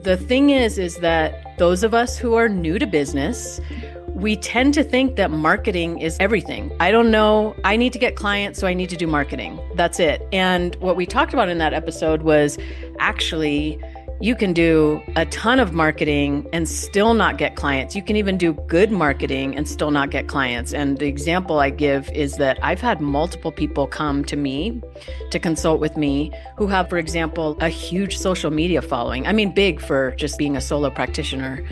The thing is that those of us who are new to business, we tend to think that marketing is everything. I don't know. I need to get clients, so I need to do marketing. That's it. And what we talked about in that episode was actually you can do a ton of marketing and still not get clients. You can even do good marketing and still not get clients. And the example I give is that I've had multiple people come to me to consult with me who have, for example, a huge social media following. I mean, big for just being a solo practitioner.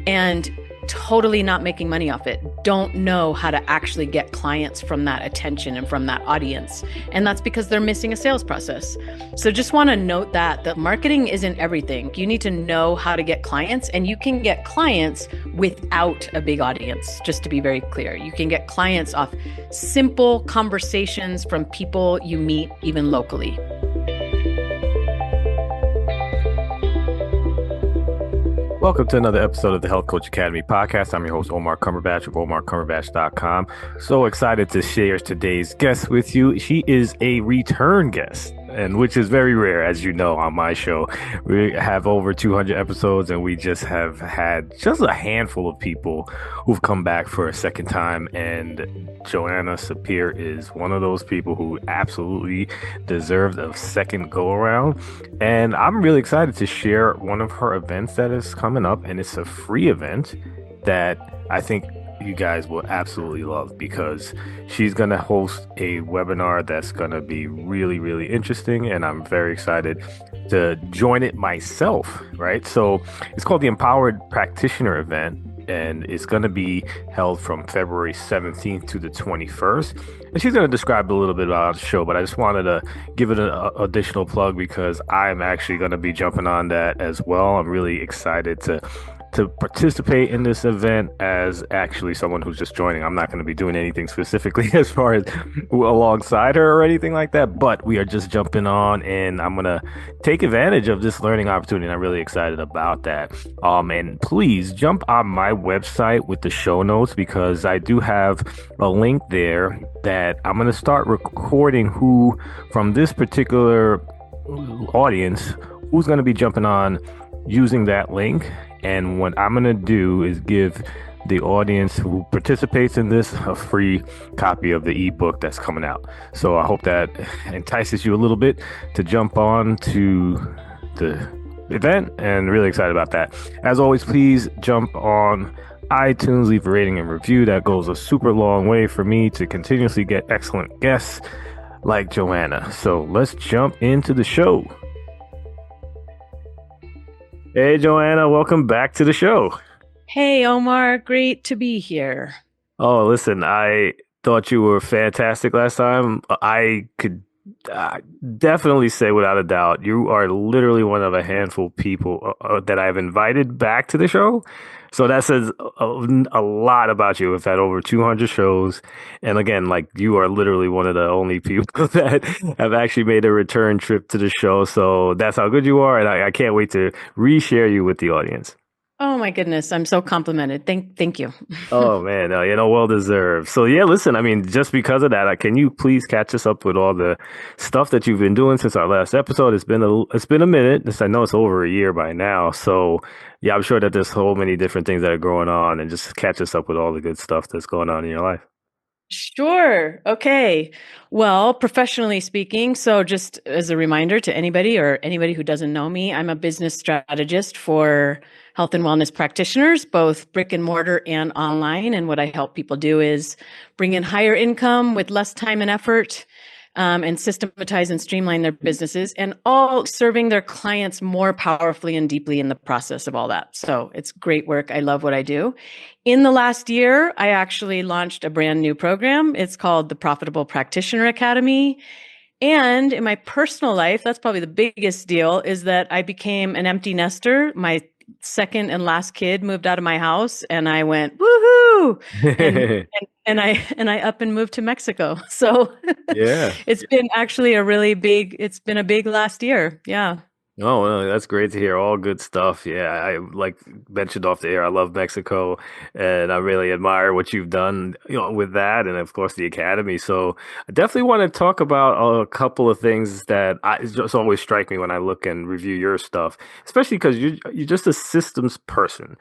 And totally not making money off it, don't know how to actually get clients from that attention and from that audience. And that's because they're missing a sales process. So just want to note that marketing isn't everything. You need to know how to get clients, and you can get clients without a big audience, just to be very clear. You can get clients off simple conversations from people you meet even locally. Welcome to another episode of the Health Coach Academy podcast. I'm your host, Omar Cumberbatch of OmarCumberbatch.com. So excited to share today's guest with you. She is a return guest, and which is very rare, as you know, on my show. We have over 200 episodes, and we just have had just a handful of people who've come back for a second time. And Joanna Sapir is one of those people who absolutely deserved a second go around. And I'm really excited to share one of her events that is coming up, and it's a free event that I think you guys will absolutely love, because she's going to host a webinar that's going to be really, really interesting, and I'm very excited to join it myself, right? So it's called the Empowered Practitioner Event, and it's going to be held from February 17th to the 21st. And she's going to describe a little bit about the show, but I just wanted to give it an additional plug because I'm actually going to be jumping on that as well. I'm really excited to participate in this event as actually someone who's just joining. I'm not going to be doing anything specifically as far as alongside her or anything like that, but we are just jumping on, and I'm going to take advantage of this learning opportunity, and I'm really excited about that. And please jump on my website with the show notes, because I do have a link there that I'm going to start recording who from this particular audience who's going to be jumping on using that link. And what I'm going to do is give the audience who participates in this a free copy of the ebook that's coming out. So I hope that entices you a little bit to jump on to the event, and really excited about that. As always, please jump on iTunes, leave a rating and review. That goes a super long way for me to continuously get excellent guests like Joanna. So let's jump into the show. Hey, Joanna, welcome back to the show. Hey, Omar, great to be here. Oh, listen, I thought you were fantastic last time. I could definitely say without a doubt, you are literally one of a handful of people that I've invited back to the show. So that says a lot about you. We've had over 200 shows. And again, like, you are literally one of the only people that have actually made a return trip to the show. So that's how good you are. And I can't wait to reshare you with the audience. Oh my goodness, I'm so complimented. Thank you. Oh man, well deserved. So yeah, listen, I mean, just because of that, can you please catch us up with all the stuff that you've been doing since our last episode? It's been a minute. I know it's over a year by now. So yeah, I'm sure that there's so many different things that are going on, and just catch us up with all the good stuff that's going on in your life. Sure. Okay. Well, professionally speaking, so just as a reminder to anybody who doesn't know me, I'm a business strategist for health and wellness practitioners, both brick and mortar and online. And what I help people do is bring in higher income with less time and effort, and systematize and streamline their businesses, and all serving their clients more powerfully and deeply in the process of all that. So it's great work. I love what I do. In the last year, I actually launched a brand new program. It's called the Profitable Practitioner Academy. And in my personal life, that's probably the biggest deal, is that I became an empty nester. My second and last kid moved out of my house, and I went, woohoo! And I up and moved to Mexico. So Yeah. it's been actually it's been a big last year. Yeah. Oh, well, that's great to hear. All good stuff. Yeah, I like mentioned off the air. I love Mexico, and I really admire what you've done, with that, and of course the academy. So I definitely want to talk about a couple of things that just always strike me when I look and review your stuff, especially because you're just a systems person.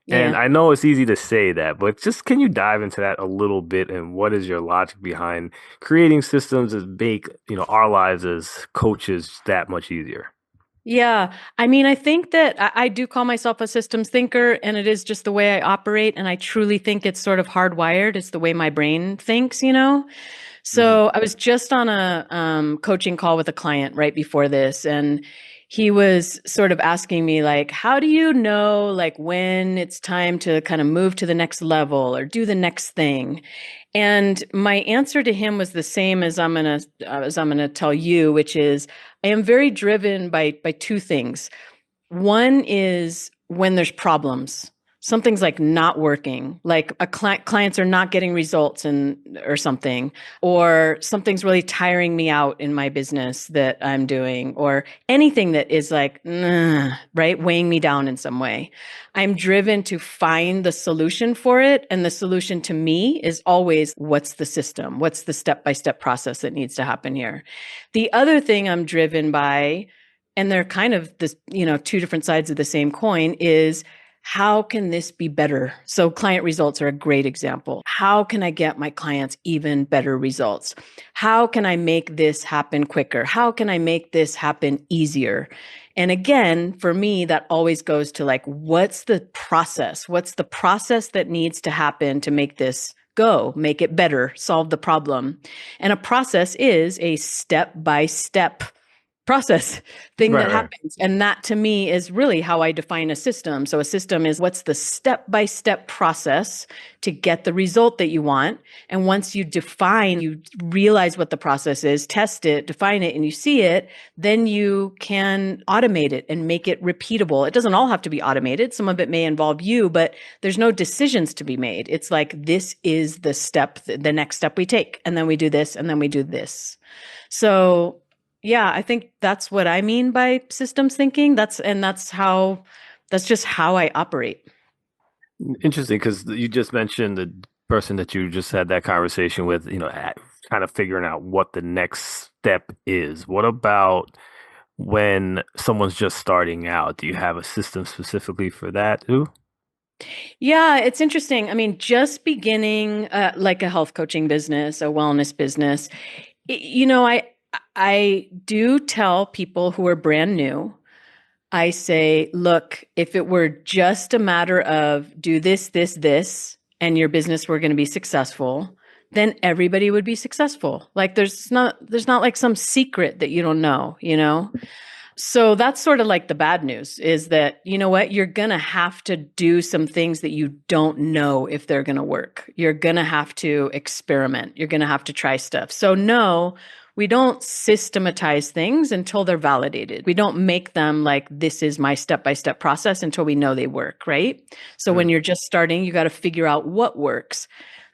And Yeah. I know it's easy to say that, but just can you dive into that a little bit, and what is your logic behind creating systems that make, our lives as coaches that much easier? Yeah. I mean, I think that I do call myself a systems thinker, and it is just the way I operate. And I truly think it's sort of hardwired. It's the way my brain thinks. Hmm. So I was just on a coaching call with a client right before this, and he was sort of asking me like, how do you know like when it's time to kind of move to the next level or do the next thing? And my answer to him was the same as I'm gonna tell you, which is I am very driven by two things. One is when there's problems. Something's like not working, like clients are not getting results and or something, or something's really tiring me out in my business that I'm doing, or anything that is like, right, weighing me down in some way. I'm driven to find the solution for it. And the solution to me is always what's the system? What's the step-by-step process that needs to happen here? The other thing I'm driven by, and they're kind of this, two different sides of the same coin, is how can this be better? So client results are a great example. How can I get my clients even better results? How can I make this happen quicker? How can I make this happen easier? And again, for me, that always goes to like, what's the process? What's the process that needs to happen to make this go, make it better, solve the problem? And a process is a step by step process thing Right, that right. happens. And that to me is really how I define a system. So a system is what's the step-by-step process to get the result that you want. And once you realize what the process is, test it, define it, and you see it, then you can automate it and make it repeatable. It doesn't all have to be automated. Some of it may involve you, but there's no decisions to be made. It's like, this is the step, the next step we take. And then we do this, and then we do this. So yeah, I think that's what I mean by systems thinking. That's just how I operate. Interesting, because you just mentioned the person that you just had that conversation with, kind of figuring out what the next step is. What about when someone's just starting out? Do you have a system specifically for that too? Yeah, it's interesting. I mean, just beginning like a health coaching business, a wellness business, I do tell people who are brand new, I say, look, if it were just a matter of do this, this, this, and your business were going to be successful, then everybody would be successful. Like there's not like some secret that you don't know. So that's sort of like the bad news is that, you know what, you're going to have to do some things that you don't know if they're going to work. You're going to have to experiment. You're going to have to try stuff. So no, we don't systematize things until they're validated. We don't make them like, this is my step-by-step process until we know they work, right? So when Mm. you're just starting, you got to figure out what works.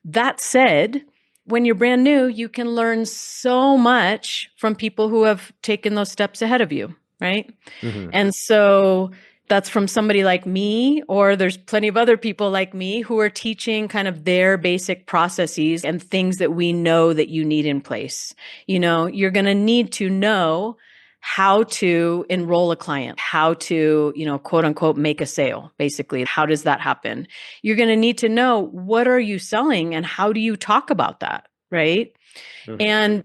That said, when you're brand new, you can learn so much from people who have taken those steps ahead of you, right? Hmm. And so that's from somebody like me, or there's plenty of other people like me who are teaching kind of their basic processes and things that we know that you need in place. You're going to need to know how to enroll a client, how to, quote unquote, make a sale. Basically, how does that happen? You're going to need to know what are you selling and how do you talk about that, right? Hmm.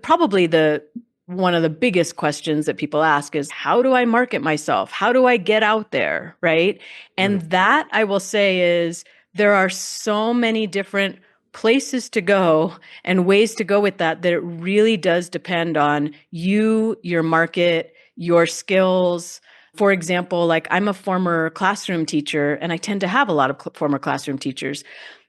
Probably the one of the biggest questions that people ask is, how do I market myself? How do I get out there? Right. And Hmm. that I will say is there are so many different places to go and ways to go with that it really does depend on you, your market, your skills. For example, like I'm a former classroom teacher and I tend to have a lot of former classroom teachers.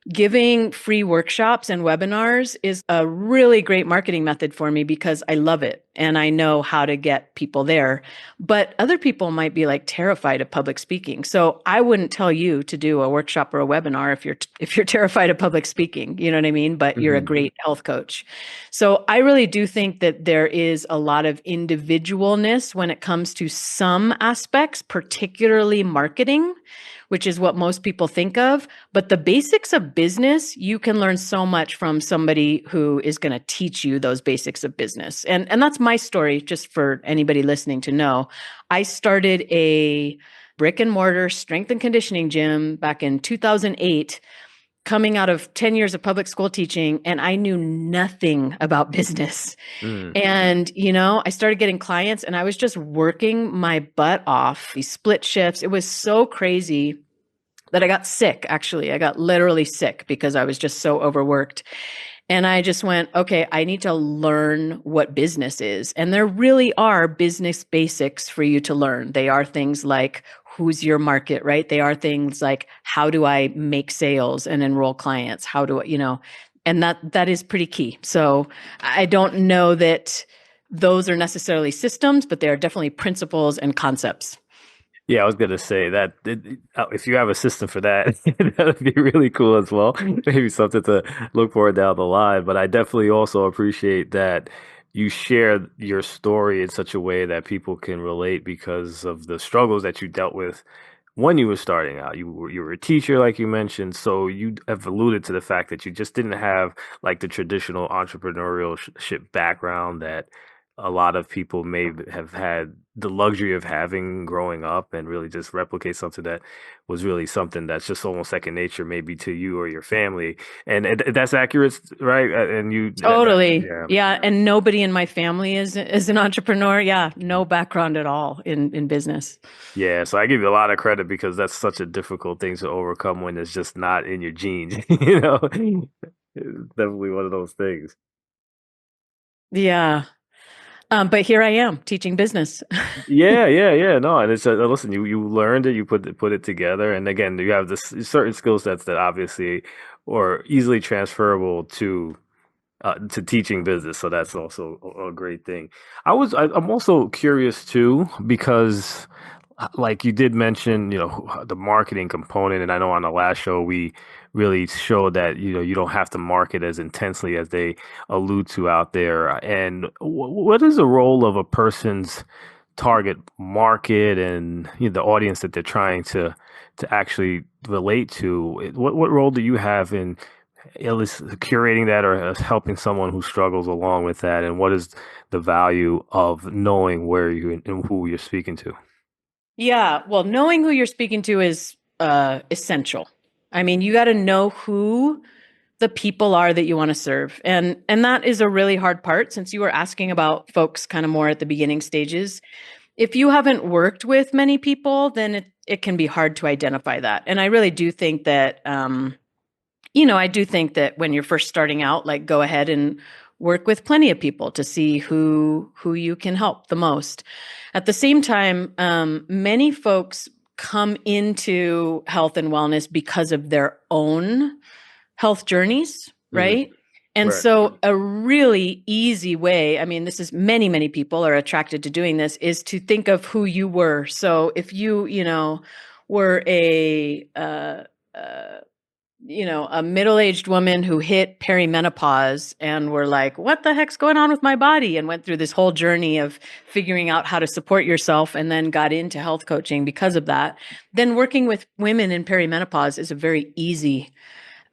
Giving free workshops and webinars is a really great marketing method for me because I love it and I know how to get people there. But other people might be like terrified of public speaking. So I wouldn't tell you to do a workshop or a webinar if you're terrified of public speaking, you know what I mean? But you're a Hmm. great health coach. So I really do think that there is a lot of individualness when it comes to some aspects, particularly marketing, which is what most people think of. But the basics of business, you can learn so much from somebody who is going to teach you those basics of business. And that's my story, just for anybody listening to know. I started a brick and mortar strength and conditioning gym back in 2008, coming out of 10 years of public school teaching, and I knew nothing about business. Mm. And, I started getting clients and I was just working my butt off, these split shifts. It was so crazy that I got sick, actually. I got literally sick because I was just so overworked. And I just went, okay, I need to learn what business is. And there really are business basics for you to learn. They are things like, who's your market, right? They are things like, how do I make sales and enroll clients? How do I, and that is pretty key. So I don't know that those are necessarily systems, but they are definitely principles and concepts. Yeah, I was gonna say that if you have a system for that, that would be really cool as well. Maybe something to look for down the line. But I definitely also appreciate that you share your story in such a way that people can relate because of the struggles that you dealt with when you were starting out. You were a teacher, like you mentioned, so you have alluded to the fact that you just didn't have like the traditional entrepreneurship background that a lot of people may have had the luxury of having growing up, and really just replicate something that was really something that's just almost second nature, maybe to you or your family. And that's accurate, right? And Totally. yeah. Yeah. And nobody in my family is an entrepreneur. Yeah. No background at all in business. Yeah, so I give you a lot of credit because that's such a difficult thing to overcome when it's just not in your genes, you know? It's definitely one of those things. Yeah. But here I am teaching business. Yeah, yeah, yeah. No, and it's listen, you learned it, you put it together, and again, you have this certain skill sets that obviously or easily transferable to teaching business. So that's also a great thing. I'm also curious too because like you did mention, the marketing component, and I know on the last show we really showed that you don't have to market as intensely as they allude to out there. And what is the role of a person's target market and the audience that they're trying to actually relate to? What role do you have in at least curating that or helping someone who struggles along with that? And what is the value of knowing where you and who you're speaking to? Yeah. Well, knowing who you're speaking to is essential. I mean, you got to know who the people are that you want to serve. And that is a really hard part since you were asking about folks kind of more at the beginning stages. If you haven't worked with many people, then it can be hard to identify that. And I really do think that I do think that when you're first starting out, like go ahead and work with plenty of people to see who you can help the most. At the same time, many folks come into health and wellness because of their own health journeys, Hmm. right? And Right. so a really easy way, I mean, this is many people are attracted to doing this, is to think of who you were. So if you were a middle-aged woman who hit perimenopause and were like, what the heck's going on with my body? And went through this whole journey of figuring out how to support yourself and then got into health coaching because of that. Then working with women in perimenopause is a very easy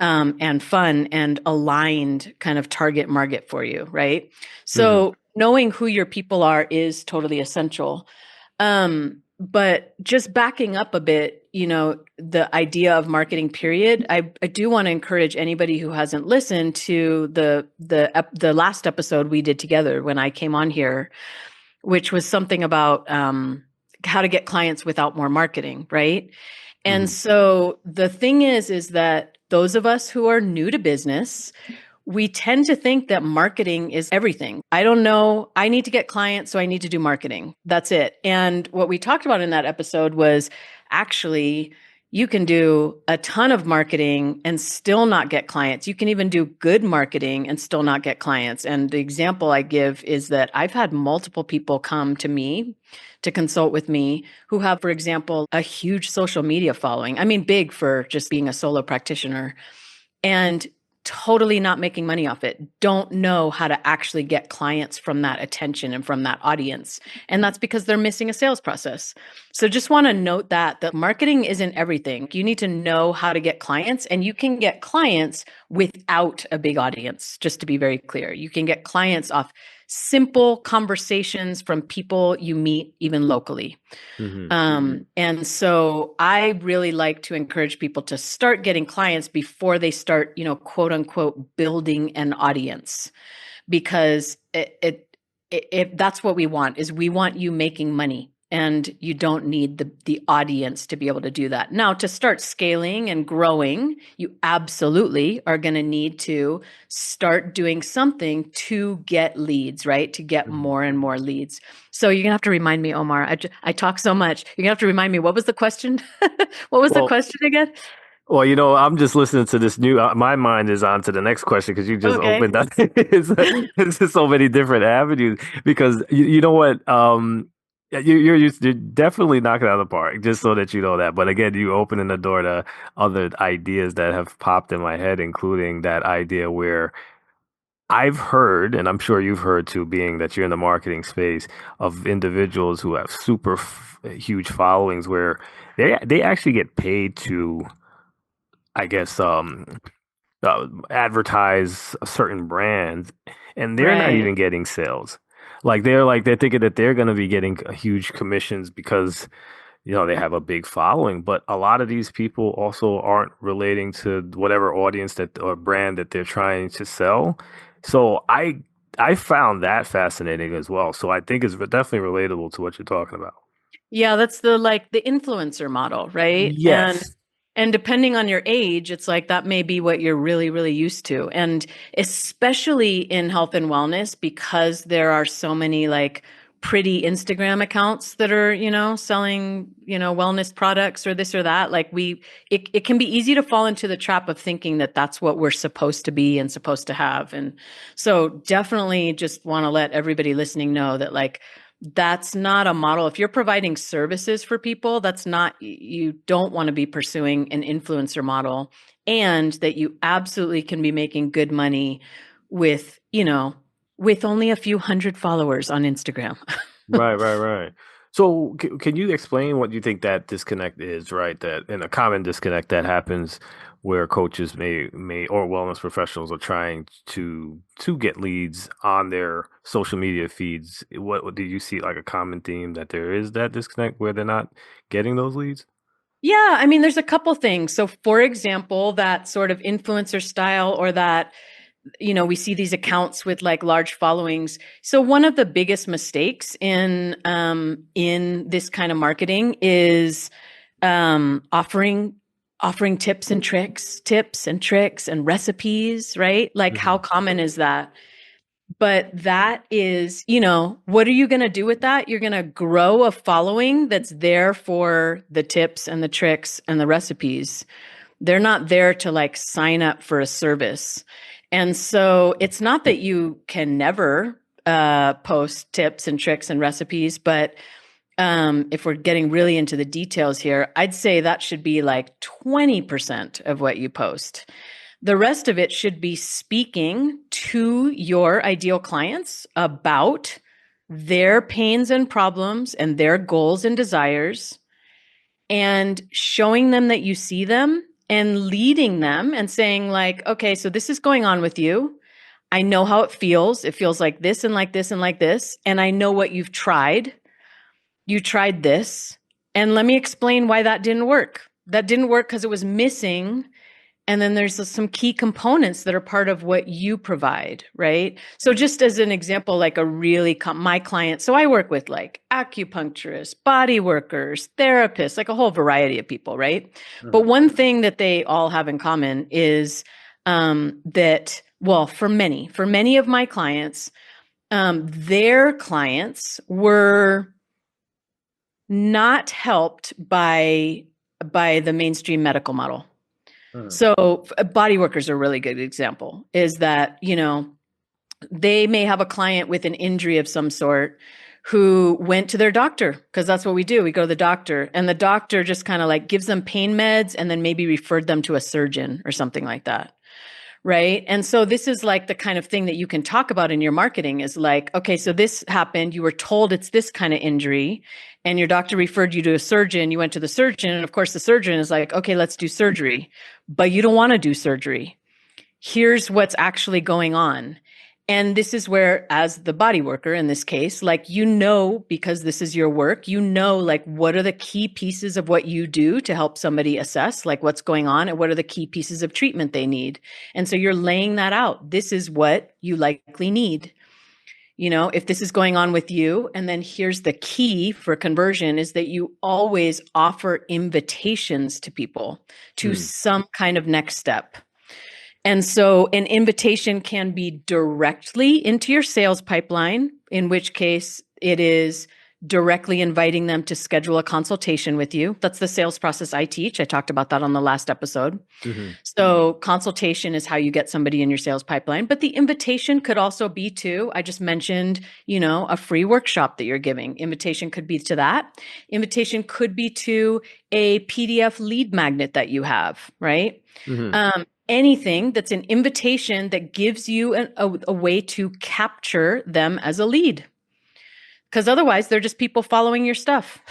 and fun and aligned kind of target market for you, right? Hmm. So knowing who your people are is totally essential. But just backing up a bit, the idea of marketing period, I do want to encourage anybody who hasn't listened to the last episode we did together when I came on here, which was something about how to get clients without more marketing, right? And Hmm. so the thing is that those of us who are new to business, we tend to think that marketing is everything. I don't know. I need to get clients, so I need to do marketing. That's it. And what we talked about in that episode was actually You can do a ton of marketing and still not get clients. You can even do good marketing and still not get clients. And the example I give is that I've had multiple people come to me to consult with me who have, for example, a huge social media following. I mean, big for just being a solo practitioner, and totally not making money off it, don't know how to actually get clients from that attention and from that audience. And that's because they're missing a sales process. So just want to note that marketing isn't everything. You need to know how to get clients, and you can get clients without a big audience, just to be very clear. You can get clients off simple conversations from people you meet even locally. Hmm. And so I really like to encourage people to start getting clients before they start, quote unquote, building an audience, because it that's what we want. Is we want you making money, and you don't need the audience to be able to do that. Now, to start scaling and growing, you absolutely are going to need to start doing something to get leads, right? To get Hmm. more and more leads. So you're going to have to remind me, Omar. I talk so much. You're going to have to remind me, what was the question? What was the Well, question again? Well, I'm just listening to this new. My mind is on to the next question because you just Okay. opened up. It's just so many different avenues. Because you know what, you're definitely knocking it out of the park. Just so that you know that. But again, you opening the door to other ideas that have popped in my head, including that idea where I've heard, and I'm sure you've heard too, being that you're in the marketing space, of individuals who have super huge followings where they actually get paid to, I guess, advertise a certain brand, and they're not Right. even getting sales. They're thinking that they're going to be getting huge commissions because they have a big following. But a lot of these people also aren't relating to whatever audience that or brand that they're trying to sell. So I found that fascinating as well. So I think it's definitely relatable to what you're talking about. Yeah, that's the influencer model, right? And Yes. depending on your age, it's like that may be what you're really, really used to. And especially in health and wellness, because there are so many like pretty Instagram accounts that are, selling, wellness products or this or that. It can be easy to fall into the trap of thinking that that's what we're supposed to be and supposed to have. And so definitely just want to let everybody listening know that that's not a model. If you're providing services for people, that's not, you don't want to be pursuing an influencer model, and that you absolutely can be making good money with, with only a few hundred followers on Instagram. Right, right, right. So, can you explain what you think that disconnect is, right? That and a common disconnect that happens where coaches may or wellness professionals are trying to get leads on their social media feeds. What do you see like a common theme that there is that disconnect where they're not getting those leads? Yeah, I mean, there's a couple things. So, for example, that sort of influencer style, or that we see these accounts with like large followings. So one of the biggest mistakes in this kind of marketing is offering tips and tricks and recipes, right? Like, how Hmm. common is that? But that is, what are you going to do with that? You're going to grow a following that's there for the tips and the tricks and the recipes. They're not there to like sign up for a service. And so it's not that you can never post tips and tricks and recipes, but if we're getting really into the details here, I'd say that should be like 20% of what you post. The rest of it should be speaking to your ideal clients about their pains and problems and their goals and desires, and showing them that you see them and leading them and saying like, okay, so this is going on with you. I know how it feels. It feels like this and like this and like this. And I know what you've tried. You tried this. And let me explain why that didn't work. That didn't work because it was missing, and then there's some key components that are part of what you provide, right? So just as an example, like my client, so I work with like acupuncturists, body workers, therapists, like a whole variety of people, right? But Hmm. one thing that they all have in common is that, well, for many of my clients, their clients were not helped by by the mainstream medical model. Mhm. So body workers are a really good example, is that, they may have a client with an injury of some sort who went to their doctor, because that's what we do. We go to the doctor, and the doctor just kind of like gives them pain meds and then maybe referred them to a surgeon or something like that. Right. And so this is like the kind of thing that you can talk about in your marketing is like, okay, so this happened. You were told it's this kind of injury, and your doctor referred you to a surgeon. You went to the surgeon. And of course, the surgeon is like, okay, let's do surgery. But you don't want to do surgery. Here's what's actually going on. And this is where, as the body worker in this case, like, because this is your work, like, what are the key pieces of what you do to help somebody assess, like, what's going on and what are the key pieces of treatment they need. And so you're laying that out. This is what you likely need. If this is going on with you, and then here's the key for conversion is that you always offer invitations to people to some kind of next step. And so an invitation can be directly into your sales pipeline, in which case it is directly inviting them to schedule a consultation with you. That's the sales process I teach. I talked about that on the last episode. Mm-hmm. So consultation is how you get somebody in your sales pipeline. But the invitation could also be to, I just mentioned, a free workshop that you're giving. Invitation could be to that. Invitation could be to a PDF lead magnet that you have, right? Mm-hmm. Anything that's an invitation that gives you a way to capture them as a lead. Because otherwise, they're just people following your stuff.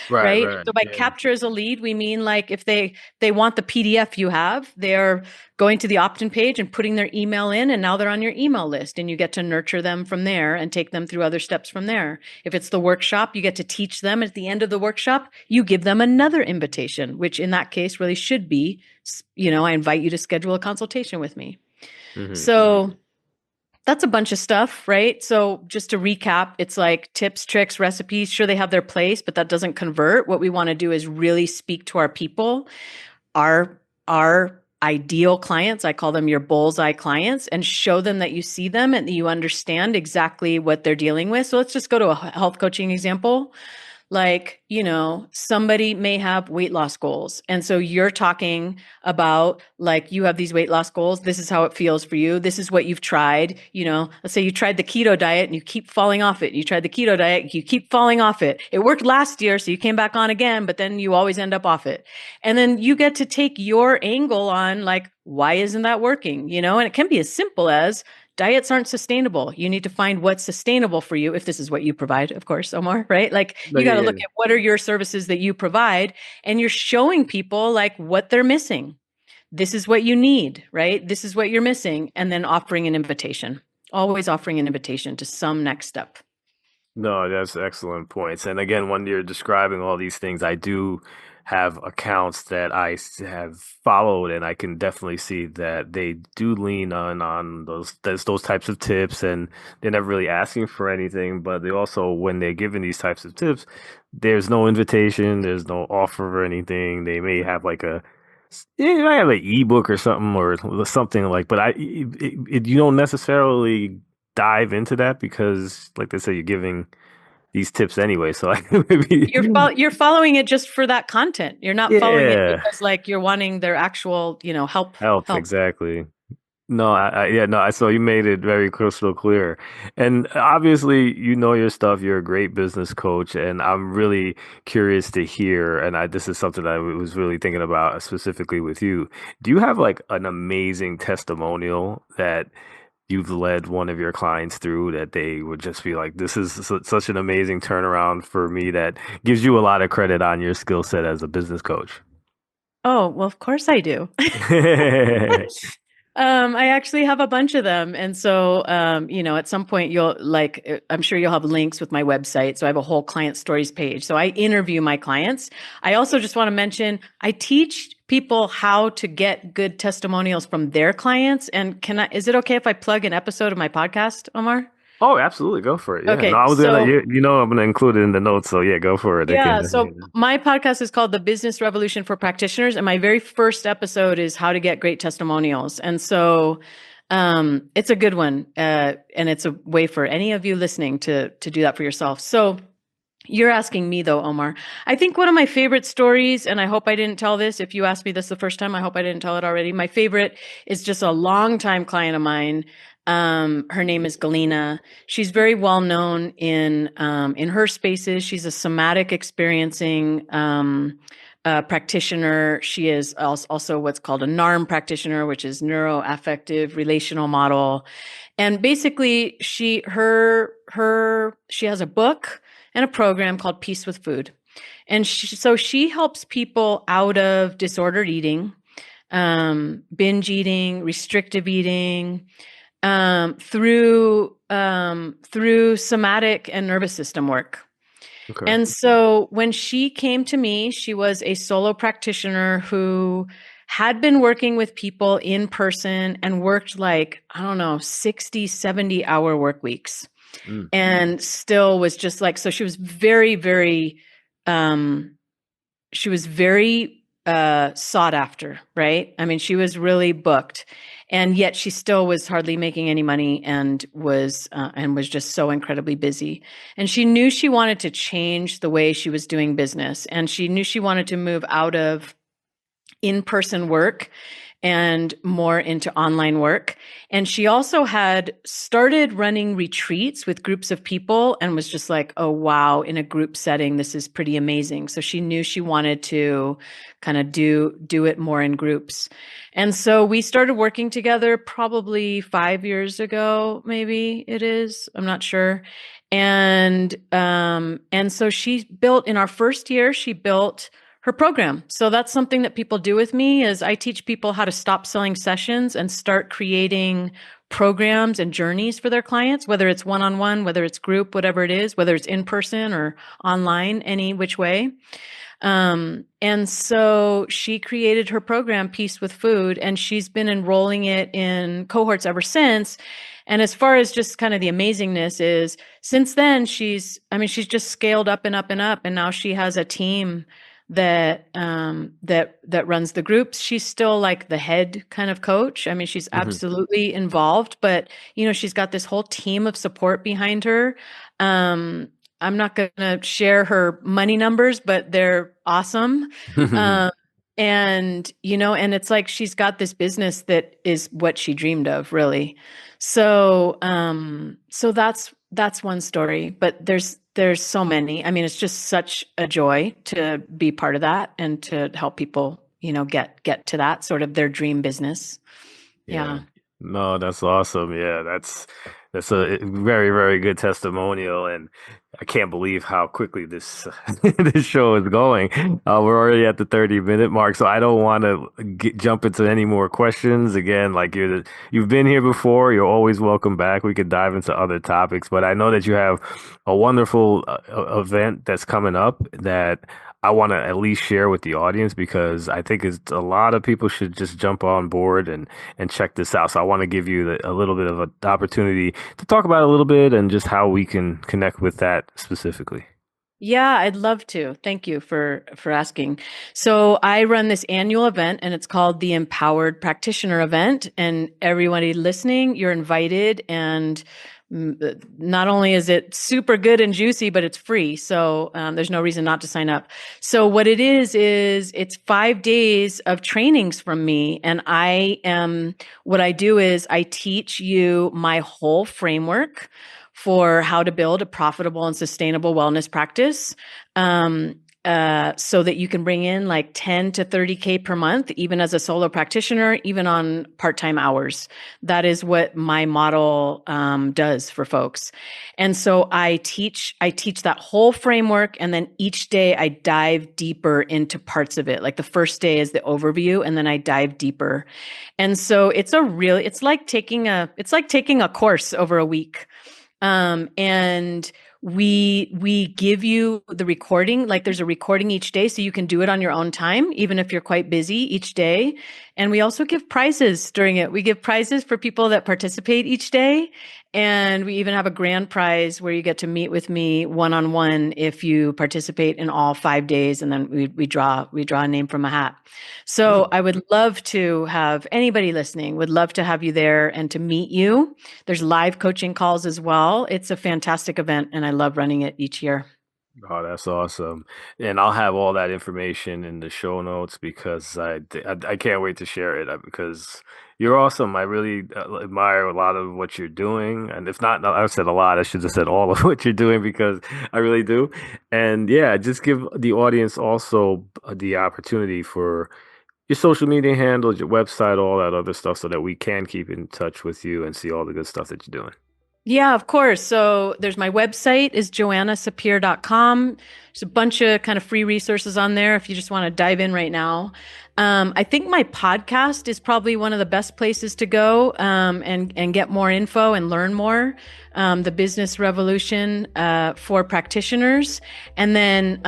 Right? Right. So by Yeah. capture as a lead, we mean like if they want the PDF you have, they're going to the opt-in page and putting their email in, and now they're on your email list, and you get to nurture them from there and take them through other steps from there. If it's the workshop, you get to teach them. At the end of the workshop, you give them another invitation, which in that case really should be, I invite you to schedule a consultation with me. Mm-hmm. So that's a bunch of stuff, right? So just to recap, it's like tips, tricks, recipes. Sure, they have their place, but that doesn't convert. What we want to do is really speak to our people, our ideal clients. I call them your bullseye clients, and show them that you see them and that you understand exactly what they're dealing with. So let's just go to a health coaching example. Like, somebody may have weight loss goals. And so you're talking about, like, you have these weight loss goals. This is how it feels for you. This is what you've tried. Let's say you tried the keto diet and you keep falling off it. You tried the keto diet, you keep falling off it. It worked last year, so you came back on again, but then you always end up off it. And then you get to take your angle on, like, why isn't that working? And it can be as simple as, diets aren't sustainable. You need to find what's sustainable for you, if this is what you provide, of course, Omar, right? Like, No, you got to yeah. look at what are your services that you provide, and you're showing people like what they're missing. This is what you need, right? This is what you're missing. And then offering an invitation, always offering an invitation to some next step. No, that's excellent points. And again, when you're describing all these things, I do have accounts that have followed, and I can definitely see that they do lean on those types of tips, and they're never really asking for anything. But they also, when they're given these types of tips, there's no invitation, there's no offer or anything. They may have like you might have an ebook or something, or something like, but you don't necessarily dive into that because, like they say, you're giving these tips anyway. So like maybe, You're following it just for that content. You're not following it yeah, because, like, you're wanting their actual, help. help exactly. No, yeah, no. So you made it very crystal clear, and obviously you know your stuff. You're a great business coach, and I'm really curious to hear. And this is something I was really thinking about specifically with you. Do you have like an amazing testimonial that you've led one of your clients through that they would just be like, this is such an amazing turnaround for me, that gives you a lot of credit on your skill set as a business coach? Oh, well, of course I do. I actually have a bunch of them. And so, at some point I'm sure you'll have links with my website. So I have a whole client stories page. So I interview my clients. I also just want to mention, I teach people how to get good testimonials from their clients. And is it okay if I plug an episode of my podcast, Omar? Oh, absolutely. Go for it. Yeah. No, Okay. I was gonna, So I'm gonna include it in the notes. So yeah, go for it. They yeah, can. so my podcast is called The Business Revolution for Practitioners, and my very first episode is how to get great testimonials. And so it's a good one, and it's a way for any of you listening to do that for yourself. So You're asking me though, Omar. I think one of my favorite stories, and I hope I didn't tell this. If you asked me this the first time, I hope I didn't tell it already. My favorite is just a longtime client of mine. Her name is Galena. She's very well known in her spaces. She's a somatic experiencing practitioner. She is also what's called a NARM practitioner, which is neuroaffective relational model. And basically, she has a book and a program called Peace with Food. And so she helps people out of disordered eating, binge eating, restrictive eating, through somatic and nervous system work. Okay. And so when she came to me, she was a solo practitioner who had been working with people in person and worked like, I don't know, 60, 70-hour work weeks. Mm. And still was just like, so she was very, very, she was very sought after, right? I mean, she was really booked, and yet she still was hardly making any money and was just so incredibly busy. And she knew she wanted to change the way she was doing business, and she knew she wanted to move out of in-person work and more into online work. And she also had started running retreats with groups of people and was just like, oh, wow, in a group setting, this is pretty amazing. So she knew she wanted to kind of do it more in groups. And so we started working together probably 5 years ago, maybe it is, I'm not sure. And so she built, in our first year, she built her program. So that's something that people do with me is I teach people how to stop selling sessions and start creating programs and journeys for their clients, whether it's one-on-one, whether it's group, whatever it is, whether it's in person or online, any which way. And so she created her program, Peace with Food, and she's been enrolling it in cohorts ever since. And as far as just kind of the amazingness is, since then, she's just scaled up and up and up. And now she has a team that runs the groups. She's still like the head kind of coach. I mean, she's absolutely involved, but she's got this whole team of support behind her. I'm not going to share her money numbers, but they're awesome. And it's like she's got this business that is what she dreamed of, really. So that's one story, but there's so many. I mean, it's just such a joy to be part of that and to help people, get to that sort of their dream business. Yeah. No, that's awesome. Yeah, that's a very, very good testimonial, and I can't believe how quickly this this show is going. We're already at the 30-minute mark, so I don't want to jump into any more questions. Again, like you've been here before, you're always welcome back. We could dive into other topics, but I know that you have a wonderful event that's coming up that I want to at least share with the audience because I think it's a lot of people should just jump on board and check this out. So I want to give you a little bit of an opportunity to talk about it a little bit and just how we can connect with that specifically. Yeah, I'd love to. Thank you for asking. So I run this annual event and it's called the Empowered Practitioner Event, and everybody listening, you're invited. And not only is it super good and juicy, but it's free. So there's no reason not to sign up. So what it is it's 5 days of trainings from me. And what I do is I teach you my whole framework for how to build a profitable and sustainable wellness practice. So that you can bring in like 10 to 30K per month, even as a solo practitioner, even on part-time hours. That is what my model does for folks. And so I teach that whole framework. And then each day I dive deeper into parts of it. Like the first day is the overview, and then I dive deeper. And so it's like taking a course over a week. And we give you the recording, like there's a recording each day, so you can do it on your own time, even if you're quite busy each day. And we also give prizes during it. We give prizes for people that participate each day. And we even have a grand prize where you get to meet with me one-on-one if you participate in all 5 days. And then we draw a name from a hat. So I would love to have anybody listening, would love to have you there and to meet you. There's live coaching calls as well. It's a fantastic event and I love running it each year. Oh, that's awesome. And I'll have all that information in the show notes because I can't wait to share it because you're awesome. I really admire a lot of what you're doing. And if not, no, I've said a lot. I should have said all of what you're doing because I really do. And yeah, just give the audience also the opportunity for your social media handles, your website, all that other stuff so that we can keep in touch with you and see all the good stuff that you're doing. Yeah, of course. So there's my website is joannasapir.com. There's a bunch of kind of free resources on there if you just want to dive in right now. I think my podcast is probably one of the best places to go and get more info and learn more. The Business Revolution for practitioners, and then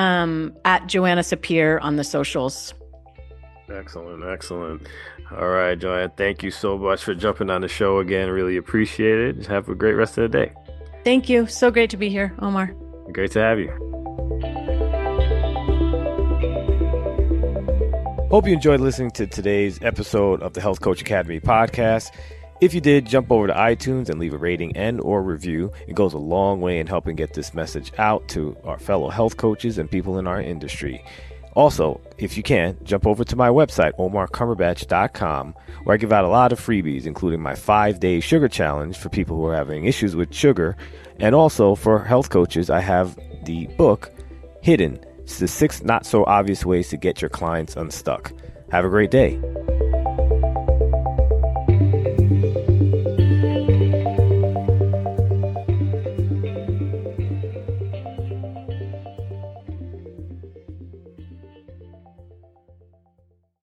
at Joanna Sapir on the socials. Excellent, excellent. All right, Joanne, thank you so much for jumping on the show again. Really appreciate it. Have a great rest of the day. Thank you. So great to be here, Omar. Great to have you. Hope you enjoyed listening to today's episode of the Health Coach Academy podcast. If you did, jump over to iTunes and leave a rating and or review. It goes a long way in helping get this message out to our fellow health coaches and people in our industry. Also, if you can, jump over to my website, omarcumberbatch.com, where I give out a lot of freebies, including my 5-day sugar challenge for people who are having issues with sugar. And also for health coaches, I have the book, Hidden. It's the 6 not so obvious ways to get your clients unstuck. Have a great day.